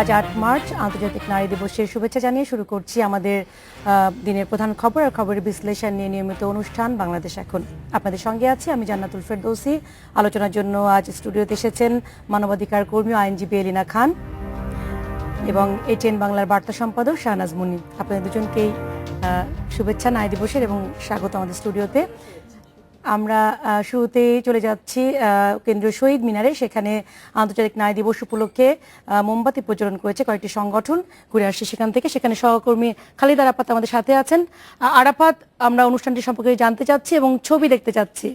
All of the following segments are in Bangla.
আজ ৮ মার্চ আন্তর্জাতিক নারী দিবসের শুভেচ্ছা জানিয়ে শুরু করছি আমাদের দিনের প্রধান খবর আর খবরের বিশ্লেষণ নিয়ে নিয়মিত অনুষ্ঠান বাংলাদেশ এখন। আপনাদের সঙ্গে আছি আমি জান্নাতুল ফেরদৌসী। আলোচনার জন্য আজ স্টুডিওতে এসেছেন মানবাধিকার কর্মী আইনজীবী এলিনা খান এবং এটিএন বাংলার বার্তা সম্পাদক শাহনাজ মুনি। আপনাদের দুজনকেই শুভেচ্ছা নারী দিবসের এবং স্বাগত আমাদের স্টুডিওতে। আমরা শুরুতেই চলে যাচ্ছি কেন্দ্রীয় শহীদ মিনারে। সেখানে আন্তর্জাতিক নারী দিবস উপলক্ষে মোমবাতি প্রজ্বলন করেছে কয়েকটি সংগঠন। ঘুরে আসছি সেখান থেকে। সেখানে সহকর্মী খালিদ আরাফাত আমাদের সাথে আছেন। আরাফাত, আমরা অনুষ্ঠানটি সম্পর্কে জানতে চাচ্ছি এবং ছবি দেখতে চাচ্ছি।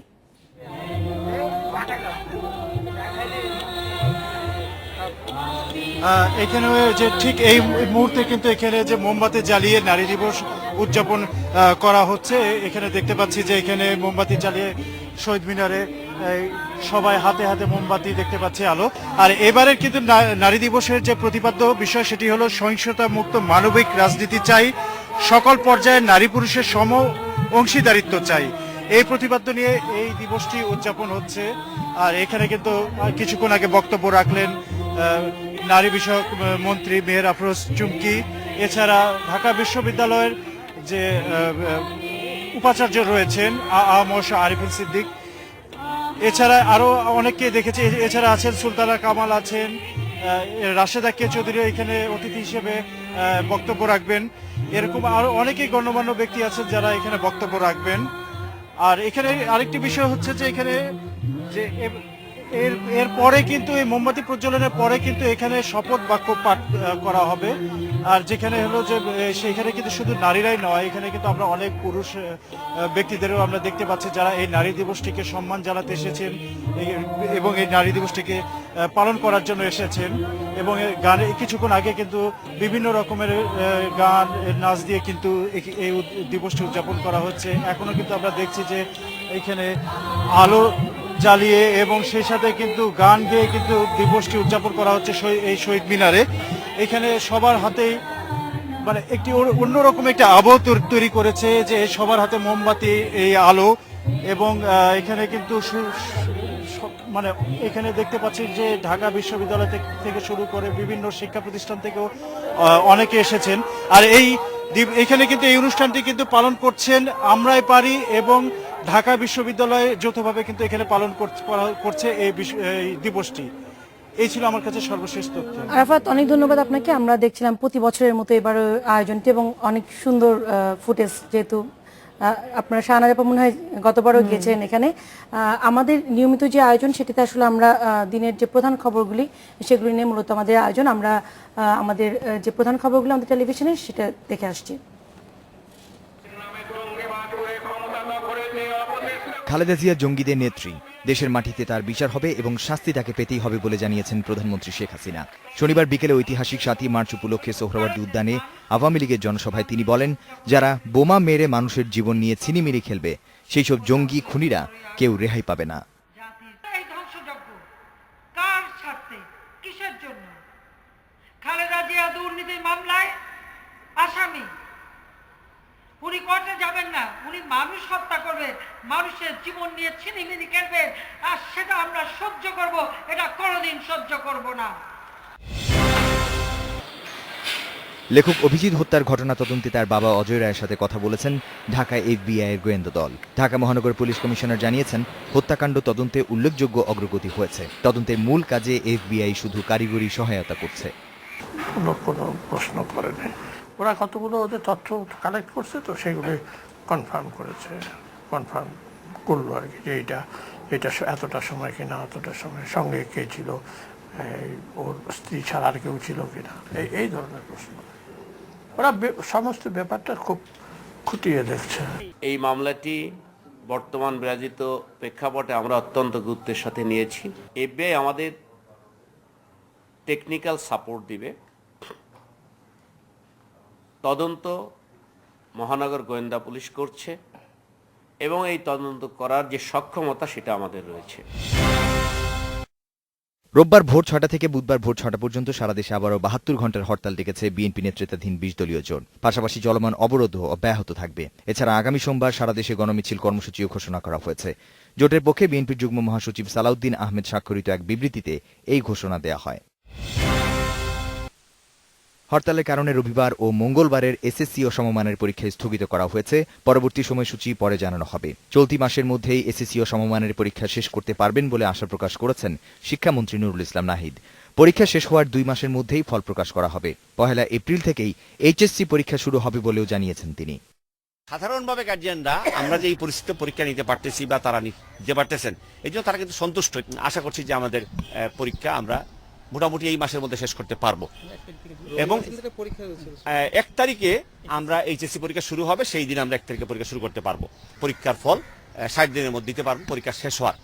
এখানে যে ঠিক এই মুহূর্তে কিন্তু এখানে যে মোমবাতি জ্বালিয়ে নারী দিবস উদযাপন করা হচ্ছে। এখানে দেখতে পাচ্ছি যে এখানে মোমবাতি জ্বালিয়ে শহীদ মিনারে সবাই হাতে হাতে মোমবাতি দেখতে পাচ্ছে আলো। আর এবারের কিন্তু নারী দিবসের যে প্রতিপাদ্য বিষয় সেটি হলো সহিংসতা মুক্ত মানবিক রাজনীতি চাই, সকল পর্যায়ে নারী পুরুষের সম অংশীদারিত্ব চাই। এই প্রতিপাদ্য নিয়ে এই দিবসটি উদযাপন হচ্ছে। আর এখানে কিন্তু কিছুক্ষণ আগে বক্তব্য রাখলেন নারী বিষয়ক মন্ত্রী মেহের আফরোজ চুমকি। এছাড়া ঢাকা বিশ্ববিদ্যালয়ের যে উপাচার্য রয়েছেন আরিফুল সিদ্দিক, এছাড়া আরো অনেককে দেখেছি। এছাড়া আছেন সুলতানা কামাল, আছেন রাশেদা কে চৌধুরী এখানে অতিথি হিসেবে বক্তব্য রাখবেন। এরকম আরো অনেকেই গণ্যমান্য ব্যক্তি আছেন যারা এখানে বক্তব্য রাখবেন। আর এখানে আরেকটি বিষয় হচ্ছে যে এখানে যে এর পরে কিন্তু এই মোমবাতি প্রজ্বলনের পরে কিন্তু এখানে শপথ বাক্য পাঠ করা হবে। আর যেখানে হলো যে সেখানে কিন্তু শুধু নারীরাই নয়, এখানে কিন্তু আমরা অনেক পুরুষ ব্যক্তিদেরও আমরা দেখতে পাচ্ছি যারা এই নারী দিবসটিকে সম্মান জানাতে এসেছেন এবং এই নারী দিবসটিকে পালন করার জন্য এসেছেন। এবং গানে কিছুক্ষণ আগে কিন্তু বিভিন্ন রকমের গান নাচ দিয়ে কিন্তু এই দিবসটি উদযাপন করা হচ্ছে। এখনো কিন্তু আমরা দেখছি যে এখানে আলো জ্বালিয়ে এবং সেই সাথে কিন্তু গান গেয়ে কিন্তু দিবসটি উদযাপন করা হচ্ছে এই শহীদ মিনারে। এখানে সবার হাতেই মানে একটি অন্যরকম একটা আবহ তৈরি করেছে যে সবার হাতে মোমবাতি, এই আলো। এবং এখানে কিন্তু মানে এখানে দেখতে পাচ্ছি যে ঢাকা বিশ্ববিদ্যালয় থেকে শুরু করে বিভিন্ন শিক্ষা প্রতিষ্ঠান থেকেও অনেকে এসেছেন। আর এখানে কিন্তু এই অনুষ্ঠানটি কিন্তু পালন করছেন আমরাই পারি এবং ঢাকা বিশ্ববিদ্যালয়ে যৌথভাবে কিন্তু এখানে পালন করছে এই দিবসটি। এই ছিল আমার কাছে সর্বশেষ তথ্য। আরাফাত, অনেক ধন্যবাদ আপনাকে। আমরা দেখছিলাম প্রতি বছরের মতো এবার আয়োজনটি এবং অনেক সুন্দর ফুটেজ, যেহেতু আপনারা শাহনাজ আপা মনে হয় গতবারও গিয়েছেন এখানে। আমাদের নিয়মিত যে আয়োজন সেটিতে আসলে আমরা দিনের যে প্রধান খবরগুলি সেগুলি নিয়ে মূলত আমাদের আয়োজন। আমরা আমাদের যে প্রধান খবরগুলো আমাদের টেলিভিশনে সেটা দেখে আসছি। খালেদা জিয়া জঙ্গিদের নেত্রী, দেশের মাটিতে তার বিচার হবে এবং শাস্তি তাকে পেতেই হবে বলে জানিয়েছেন প্রধানমন্ত্রী শেখ হাসিনা। শনিবার বিকেলে ঐতিহাসিক ৭ই মার্চ উপলক্ষে সোহরাওয়ার্দী উদ্যানে আওয়ামী লীগের জনসভায় তিনি বলেন, যারা বোমা মেরে মানুষের জীবন নিয়ে ছিনিমিনি খেলবে সেই সব জঙ্গি খুনিরা কেউ রেহাই পাবে না। খালেদা জিয়া দুর্নীতির মামলায় আসামি, উনি কোর্টে যাবেন না, উনি মানুষ হত্যা করবেন, মানুষের জীবন নিয়ে ছিনিমিনি খেলবেন, আর সেটা আমরা সহ্য করব, এটা কোনোদিন সহ্য করব না। লেখক অভিজিৎ হত্যার ঘটনা তদন্তে তার বাবা অজয় রায়ের সাথে কথা বলেছেন ঢাকায় এফবিআই এর গোয়েন্দা দল। ঢাকা মহানগর পুলিশ কমিশনার জানিয়েছেন, হত্যাকাণ্ড তদন্তে উল্লেখযোগ্য অগ্রগতি হয়েছে। তদন্তের মূল কাজে এফবিআই শুধু কারিগরি সহায়তা করছে। কোনো প্রশ্ন করে নেই, ওরা কতগুলো ওদের তথ্য কালেক্ট করছে, তো সেগুলো কনফার্ম করলো আর কি, যে এটা এতটা সময় কিনা, এতটা সময় সঙ্গে কে ছিল, ওর স্ত্রী ছাড়া আর কেউ ছিল কিনা, এই ধরনের প্রশ্ন। ওরা সমস্ত ব্যাপারটা খুব খুঁটিয়ে দেখছে। এই মামলাটি বর্তমান বিরাজিত প্রেক্ষাপটে আমরা অত্যন্ত গুরুত্বের সাথে নিয়েছি। এফবিআই আমাদের টেকনিক্যাল সাপোর্ট দিবে। তদন্ত মহানগর গোয়েন্দা পুলিশ করছে এবং এই তদন্ত করার যে সক্ষমতা সেটা আমাদের রয়েছে। রোববার ভোর ৬টা থেকে বুধবার ভোর ৬টা পর্যন্ত সারা দেশে আবারও ৭২ ঘণ্টার হরতাল ডেকেছে বিএনপি নেতৃত্বাধীন ২০ দলীয় জোট। পাশাপাশি চলমান অবরোধও অব্যাহত থাকবে। এছাড়া আগামী সোমবার সারা দেশে গণমিছিল কর্মসূচিও ঘোষণা করা হয়েছে। জোটের পক্ষে বিএনপির যুগ্ম মহাসচিব সালাউদ্দিন আহমেদ স্বাক্ষরিত এক বিবৃতিতে এই ঘোষণা দেয়া হয়। হরতালের কারণে রবিবার ও মঙ্গলবারের এসএসসি ও সমমানের পরীক্ষা স্থগিত করা হয়েছে। পরবর্তী সময়সূচি পরে জানানো হবে। চলতি মাসের মধ্যেই এসএসসি ও সমমানের পরীক্ষা শেষ করতে পারবেন বলে আশা প্রকাশ করেছেন শিক্ষামন্ত্রী নুরুল ইসলাম নাহিদ। পরীক্ষা শেষ হওয়ার 2 মাসের মধ্যেই ফল প্রকাশ করা হবে। 1 এপ্রিল থেকেই এইচএসসি পরীক্ষা শুরু হবে বলেও জানিয়েছেন তিনি। সাধারণভাবে গার্জিয়ানরা আমরা যে এই পরিস্থিতিতে পরীক্ষা নিতে পারতেছি বা তারা নিতে পারতেছেন, এই জন্য তারা কিন্তু সন্তুষ্ট। আশা করছি যে আমাদের পরীক্ষা আমরা মোটামুটি এই মাসের মধ্যে শেষ করতে পারবো এবং 1 তারিখে আমরা এইচএসসি পরীক্ষা শুরু হবে, সেই দিন আমরা 1 তারিখে পরীক্ষা শুরু করতে পারবো। পরীক্ষার ফল 60 দিনের মধ্যে দিতে পারবো পরীক্ষা শেষ হওয়ার।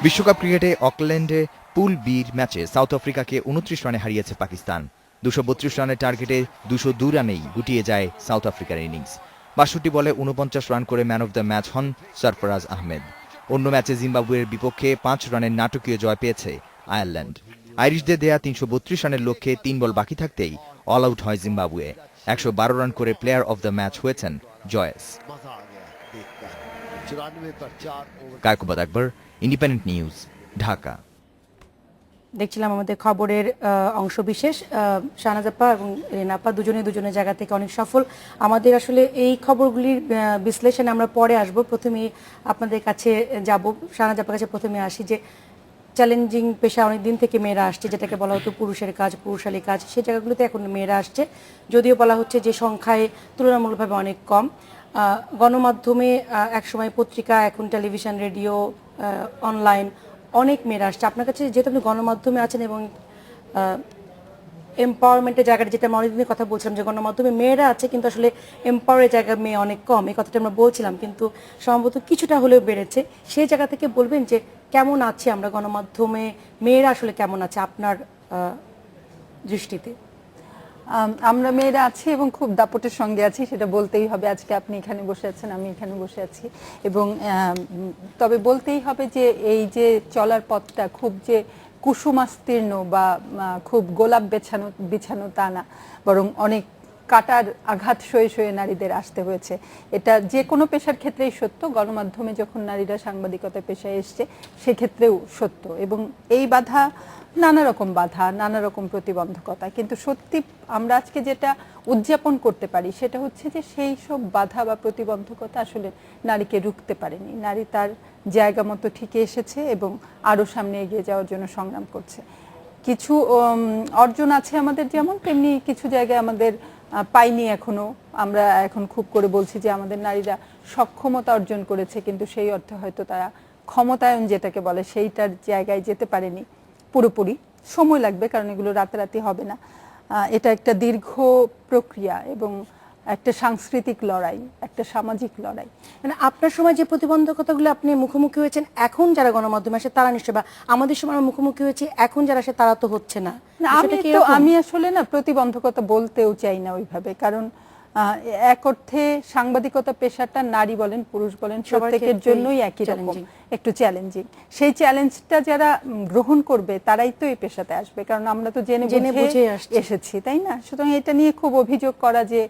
বিশ্বকাপ ক্রিকেটে অকল্যান্ডে পুল বির ম্যাচে সাউথ আফ্রিকাকে 29 রানে হারিয়েছে পাকিস্তান। 232 রানের টার্গেটে 202 রানেই গুটিয়ে যায় সাউথ আফ্রিকার ইনিংস। 62 বলে 49 রান করে ম্যান অফ দ্য ম্যাচ হন সরফরাজ আহমেদ। অন্য ম্যাচে জিম্বাবুয়ের বিপক্ষে 5 রানের নাটকীয় জয় পেয়েছে আয়ারল্যান্ড। আইরিশদের দেয়া 332 রানের লক্ষ্যে 3 বল বাকি থাকতেই অল আউট হয় জিম্বাবুয়ে। 112 রান করে প্লেয়ার অফ দ্য ম্যাচ হয়েছেন জয়েস। কায়কোবাদ আকবর, ইন্ডিপেন্ডেন্ট নিউজ, ঢাকা। দেখছিলাম আমাদের খবরের অংশ বিশেষ। শাহনাজ আপা এবং এরিনা আপা দুজনের জায়গা থেকে অনেক সফল। আমাদের আসলে এই খবরগুলির বিশ্লেষণে আমরা পরে আসব। প্রথমে আপনাদের কাছে যাব, শাহনাজ আপার কাছে প্রথমে আসি যে চ্যালেঞ্জিং পেশা অনেক দিন থেকে মেয়েরা আসছে, যেটাকে বলা হতো পুরুষের কাজ, পুরুষালী কাজ, সেই জায়গাগুলোতে এখন মেয়েরা আসছে। যদিও বলা হচ্ছে যে সংখ্যায় তুলনামূলকভাবে অনেক কম। গণমাধ্যমে একসময় পত্রিকা, এখন টেলিভিশন, রেডিও, অনলাইন অনেক মেয়েরা আসছে। আপনার কাছে যেহেতু আপনি গণমাধ্যমে আছেন এবং এম্পাওয়ারমেন্টের জায়গাটা, যেটা আমরা অনেকদিনের কথা বলছিলাম যে গণমাধ্যমে মেয়েরা আছে কিন্তু আসলে এম্পাওয়ারের জায়গা মেয়ে অনেক কম, এই কথাটা আমরা বলছিলাম, কিন্তু সম্ভবত কিছুটা হলেও বেড়েছে। সেই জায়গা থেকে বলবেন যে কেমন আছে আমরা গণমাধ্যমে, মেয়েরা আসলে কেমন আছে আপনার দৃষ্টিতে? আমরা মেয়েরা আছি এবং খুব দাপটের সঙ্গে আছি, সেটা বলতেই হবে। আজকে আপনি এখানে বসে আছেন, আমি এখানে বসে আছি, এবং তবে বলতেই হবে যে এই যে চলার পথটা খুব যে কুসুমাস্তীর্ণ বা খুব গোলাপ বিছানো তা না, বরং অনেক কাটার আঘাত সয়ে সয়ে নারীদের আসতে হয়েছে। এটা যে কোনো পেশার ক্ষেত্রেই সত্য, গণমাধ্যমে যখন নারীরা সাংবাদিকতা পেশায় এসছে সেক্ষেত্রেও সত্য। এবং এই বাধা, নানা রকম বাধা, নানা রকম প্রতিবন্ধকতা, কিন্তু সত্যি আমরা আজকে যেটা উদযাপন করতে পারি সেটা হচ্ছে যে সেই সব বাধা বা প্রতিবন্ধকতা আসলে নারীকে রুখতে পারেনি। নারী তার জায়গা মতো ঠিকই এসেছে এবং আরও সামনে এগিয়ে যাওয়ার জন্য সংগ্রাম করছে। কিছু অর্জন আছে আমাদের, যেমন তেমনি কিছু জায়গায় আমাদের পাইনি এখনো। আমরা এখন খুব করে বলছি যে আমাদের নারীরা সক্ষমতা অর্জন করেছে, কিন্তু সেই অর্থে হয়তো তারা ক্ষমতায়ন যেটাকে বলে সেইটার জায়গায় যেতে পারেনি পুরোপুরি। সময় লাগবে, কারণ এগুলো রাতারাতি হবে না। এটা একটা দীর্ঘ প্রক্রিয়া এবং একটা সাংস্কৃতিক লড়াই, একটা সামাজিক লড়াই। মানে আপনার সময় যে প্রতিবন্ধকতাগুলো আপনি মুখোমুখি হয়েছেন, এখন যারা গণমাধ্যমে আসে তারা নিশ্চয়, বা আমাদের সময় আমরা মুখোমুখি হয়েছি, এখন যারা আসে তারা তো হচ্ছে না। আমি আসলে না প্রতিবন্ধকতা বলতেও চাই না ওইভাবে, কারণ এক অর্থে সাংবাদিকতা পেশাটা নারী বলেন পুরুষ বলেন প্রত্যেকের জন্যই একই রকম একটু চ্যালেঞ্জিং। সেই চ্যালেঞ্জটা যারা গ্রহণ করবে তারাই তো এই পেশাতে আসবে, কারণ আমরা তো জেনে বুঝে এসেছি, তাই না? সুতরাং এটা নিয়ে খুব অভিযোগ করা যে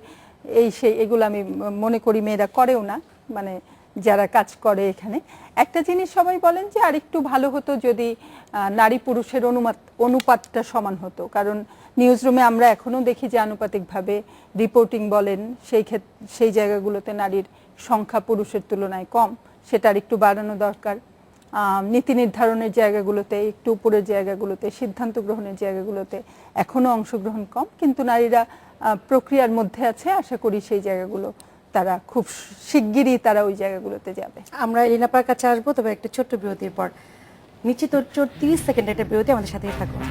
এই সেই, এগুলো আমি মনে করি মেয়েরা করেও না, মানে যারা কাজ করে এখানে। একটা জিনিস সবাই বলেন যে আরেকটু ভালো হতো যদি নারী পুরুষের অনুপাতটা সমান হতো, কারণ নিউজ রুমে আমরা এখনো দেখি যে আনুপাতিকভাবে রিপোর্টিং বলেন সেই জায়গাগুলোতে নারীর সংখ্যা পুরুষের তুলনায় কম, সেটা আর একটু বাড়ানো দরকার। নীতি নির্ধারণের জায়গাগুলোতে, একটু উপরের জায়গাগুলোতে, সিদ্ধান্ত গ্রহণের জায়গাগুলোতে এখনো অংশগ্রহণ কম, কিন্তু নারীরা প্রক্রিয়ার মধ্যে আছে। আশা করি সেই জায়গাগুলো তারা খুব শিগগিরই তারা ওই জায়গাগুলোতে যাবে। আমরা এলিনাপার কাছে আসবো, তবে একটা ছোট্ট বিরতির পর। নিশ্চিত 30 সেকেন্ড একটা বিরতি, আমাদের সাথেই থাকুন।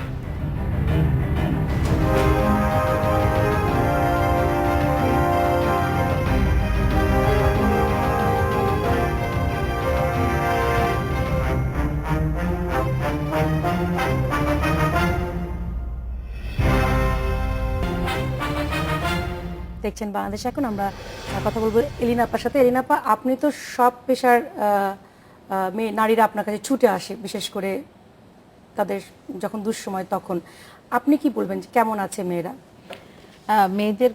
দেখছেন বাংলাদেশ এখন। আমরা কথা বলবো এলিনা আপার সাথে। এলিনা আপা, আপনি তো সব পেশার মেয়ে নারীরা আপনার কাছে ছুটে আসে, বিশেষ করে তাদের যখন দুঃসময়, তখন আপনি কি বলবেন যে কেমন আছে মেয়েরা? মেয়েদের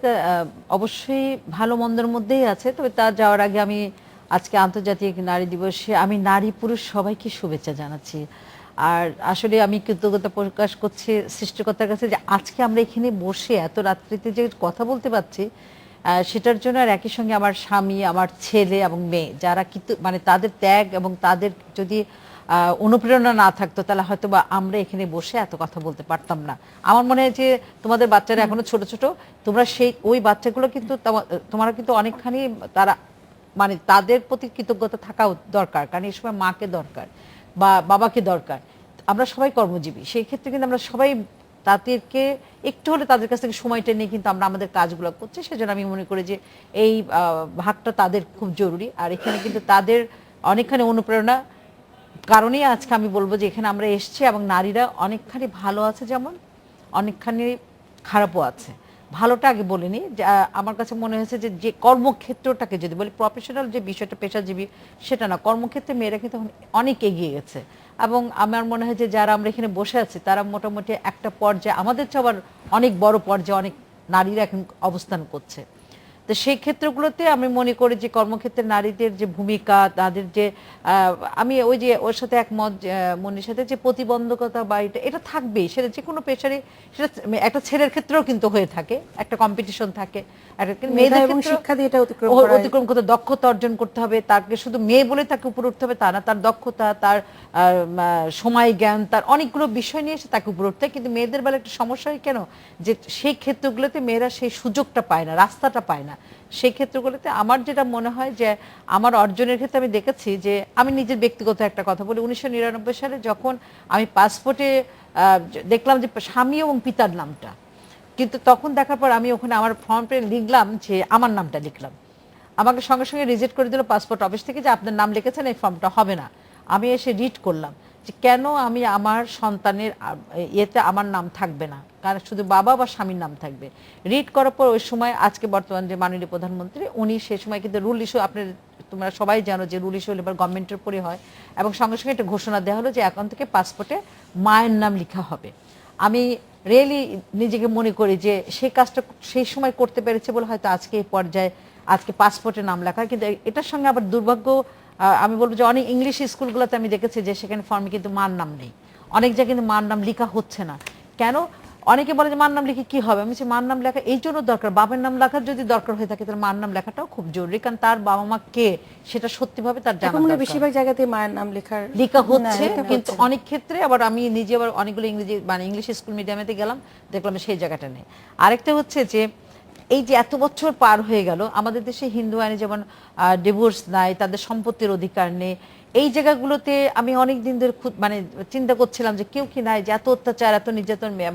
অবশ্যই ভালো মন্দের মধ্যেই আছে, তবে তা যাওয়ার আগে আমি আজকে আন্তর্জাতিক নারী দিবসে আমি নারী পুরুষ সবাইকে শুভেচ্ছা জানাচ্ছি। আর আসলে আমি কৃতজ্ঞতা প্রকাশ করছি সৃষ্টিকর্তার কাছে যে আজকে আমরা এখানে বসে এত রাত্রিতে যে কথা বলতে পারছি, সেটার জন্য আর একই সঙ্গে আমার স্বামী, আমার ছেলে এবং মেয়ে যারা কিন্তু মানে তাদের ত্যাগ এবং তাদের যদি অনুপ্রেরণা না থাকতো তাহলে হয়তো বা আমরা এখানে বসে এত কথা বলতে পারতাম না। আমার মনে হয় যে তোমাদের বাচ্চারা এখনো ছোট ছোট, তোমরা সেই ওই বাচ্চাগুলো কিন্তু তোমরা কিন্তু অনেকখানি তারা মানে তাদের প্রতি কৃতজ্ঞতা থাকা দরকার, কারণ এই সময় মাকে দরকার বা বাবাকে দরকার। আমরা সবাই কর্মজীবী, সেই ক্ষেত্রে কিন্তু আমরা সবাই তাদেরকে একটু হলে তাদের কাছ থেকে সময়টা নিয়ে কিন্তু আমরা আমাদের কাজগুলো করছি। সেজন্য আমি মনে করি যে এই ভাগটা তাদের খুব জরুরি। আর এখানে কিন্তু তাদের অনেকখানি অনুপ্রেরণা কারণেই আজকে আমি বলবো যে এখানে আমরা এসেছি এবং নারীরা অনেকখানি ভালো আছে, যেমন অনেকখানি খারাপও আছে। ভালোটা আগে বলিনি, আমার কাছে মনে হয়েছে যে যে কর্মক্ষেত্রটাকে যদি বলি, প্রফেশনাল যে বিষয়টা পেশাজীবী সেটা না, কর্মক্ষেত্রে মেয়েরা কিন্তু অনেক এগিয়ে গেছে। এবং আমার মনে হয় যে যারা আমরা এখানে বসে আছি তারা মোটামুটি একটা পর্যায়ে, আমাদের চেয়ে আবার অনেক বড় পর্যায়ে অনেক নারীরা এখন অবস্থান করছে। তো সেই ক্ষেত্রগুলোতে আমি মনে করি যে কর্মক্ষেত্রে নারীদের যে ভূমিকা, তাদের যে আমি ওই যে ওর সাথে একমত মনির সাথে, যে প্রতিবন্ধকতা বা এটা থাকবেই, সেটা যে কোনো পেশারই, সেটা একটা ছেলের ক্ষেত্রেও কিন্তু হয়ে থাকে, একটা কম্পিটিশন থাকে। মেয়েদের এবং শিক্ষা দিয়ে এটা অতিক্রম করতে, দক্ষতা অর্জন করতে হবে। তাকে শুধু মেয়ে বলে তাকে উপরে উঠতে হবে তা না, তার দক্ষতা, তার সময় জ্ঞান, তার অনেকগুলো বিষয় নিয়ে এসে তাকে উপরে উঠতে হয়। কিন্তু মেয়েদের বেলা একটা সমস্যা হয় কেন, যে সেই ক্ষেত্রগুলোতে মেয়েরা সেই সুযোগটা পায় না, রাস্তাটা পায় না। সেই ক্ষেত্রগুলোতে আমার যেটা মনে হয় যে আমার অর্জনের ক্ষেত্রে আমি দেখেছি যে, আমি নিজের ব্যক্তিগত একটা কথা বলি, 1999 সালে যখন আমি পাসপোর্টে দেখলাম যে স্বামী এবং পিতার নামটা, কিন্তু তখন দেখার পর আমি ওখানে আমার ফর্মে লিখলাম যে আমার নামটা লিখলাম, আমাকে সঙ্গে সঙ্গে রিজেক্ট করে দিল পাসপোর্ট অফিস থেকে যে আপনার নাম লিখেছেন, এই ফর্মটা হবে না। আমি এসে রিড করলাম যে কেন আমি আমার সন্তানের ইয়েতে আমার নাম থাকবে না, কারণ শুধু বাবা বা স্বামীর নাম থাকবে। রিড করার পর ওই সময় আজকে বর্তমান যে মাননীয় প্রধানমন্ত্রী, উনি সেই সময় কিন্তু রুল ইস্যু, তোমরা সবাই জানো যে রুল ইস্যু হলে এবার গভর্নমেন্টের উপরে হয়, এবং সঙ্গে সঙ্গে একটা ঘোষণা দেওয়া হলো যে এখন থেকে পাসপোর্টে মায়ের নাম লেখা হবে। আমি রিয়েলি নিজেকে মনে করি যে সেই কাজটা সেই সময় করতে পেরেছে বলে হয়তো আজকে এই পর্যায়ে আজকে পাসপোর্টে নাম লেখা। কিন্তু এটার সঙ্গে আবার দুর্ভাগ্য, আমি বলবো যে অনেক ইংলিশ স্কুলগুলোতে আমি দেখেছি যে সেখানে ফর্মে কিন্তু মার নাম নেই, অনেক জায়গায় কিন্তু মার নাম লেখা হচ্ছে না। কেন? অনেকে বলে যে মার নাম লিখে কি হবে, আমি বলছি মার নাম লেখা এই জন্য দরকার, বাবার নাম লেখার যদি দরকার হয়ে থাকে তাহলে মার নাম লেখাটাও খুব জরুরি, কারণ তার বাবা মা কে সেটা সত্যিভাবে তার জানা দরকার। বেশিরভাগ জায়গাতে মায়ের নাম লেখা হচ্ছে, কিন্তু অনেক ক্ষেত্রে আবার আমি নিজে আবার অনেকগুলো ইংরেজি মানে ইংলিশ স্কুল মিডিয়ামেতে গেলাম, দেখলাম সেই জায়গাটা নেই। আরেকটা হচ্ছে যে এই যে এত বছর পার হয়ে গেল, আমাদের দেশে হিন্দু আইনে যেমন ডিভোর্স নাই, তাদের সম্পত্তির অধিকার নেই, এই জায়গাগুলোতে আমি অনেক দিন ধরে মানে চিন্তা করছিলাম যে কেউ কি নাই যে এত অত্যাচার, এত নির্যাতন মানে